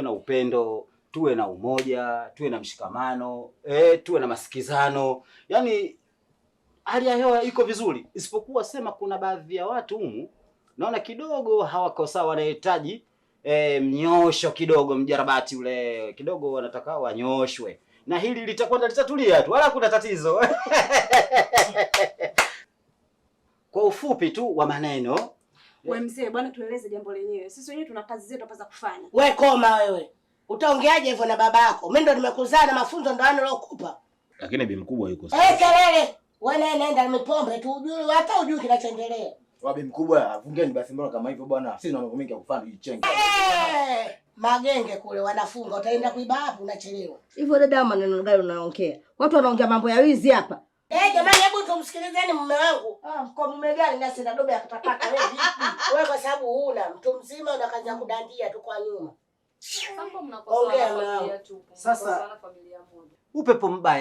na upendo, tuwe na umoja, tuwe na mshikamano, tuwe na masikizano. Yaani hali ya hewa iko vizuri. Isipokuwa sema kuna baadhi ya watu humu naona kidogo hawako sawa, wanahitaji mnyosho kidogo, mjarabati ule kidogo wanataka wanyoshwe. Na hili litakwenda litatulia tu, wala kuna tatizo. Kwa ufupi tu wa maneno. Wewe mzee bwana, tueleze jambo lenyewe. Sisi wenyewe tuna kazi zetu hapa za kufanya. Wewe koma wewe. Utaongeaje hivyo na babako? Mimi ndo nimekuzaa na mafunzo ndo nilokupa. Lakini bi mkubwa yuko sawa. Kelele. Wewe nenda mipombe tu ujue hata ujue kinachoendelea. Wabi mkubwa avungeni basi mbona kama hivyo bwana. Sisi na mambo mengi ya kufanya ichenge. Magenge kule wanafunga, utaenda kuiba hapo unachelewa. Hivyo dada, maneno gani unaongea? Watu wanaongea mambo ya wizi hapa. Jamani, hebu tumsikilizeni mume wangu. Kwa mume gani na sina dobe ya kutapaka wewe vipi? Wewe kwa sababu huna mtu mzima unakaanza kudandia tu kwa nyuma. Sasa mnakosa familia tu. Sasa upepo mbaya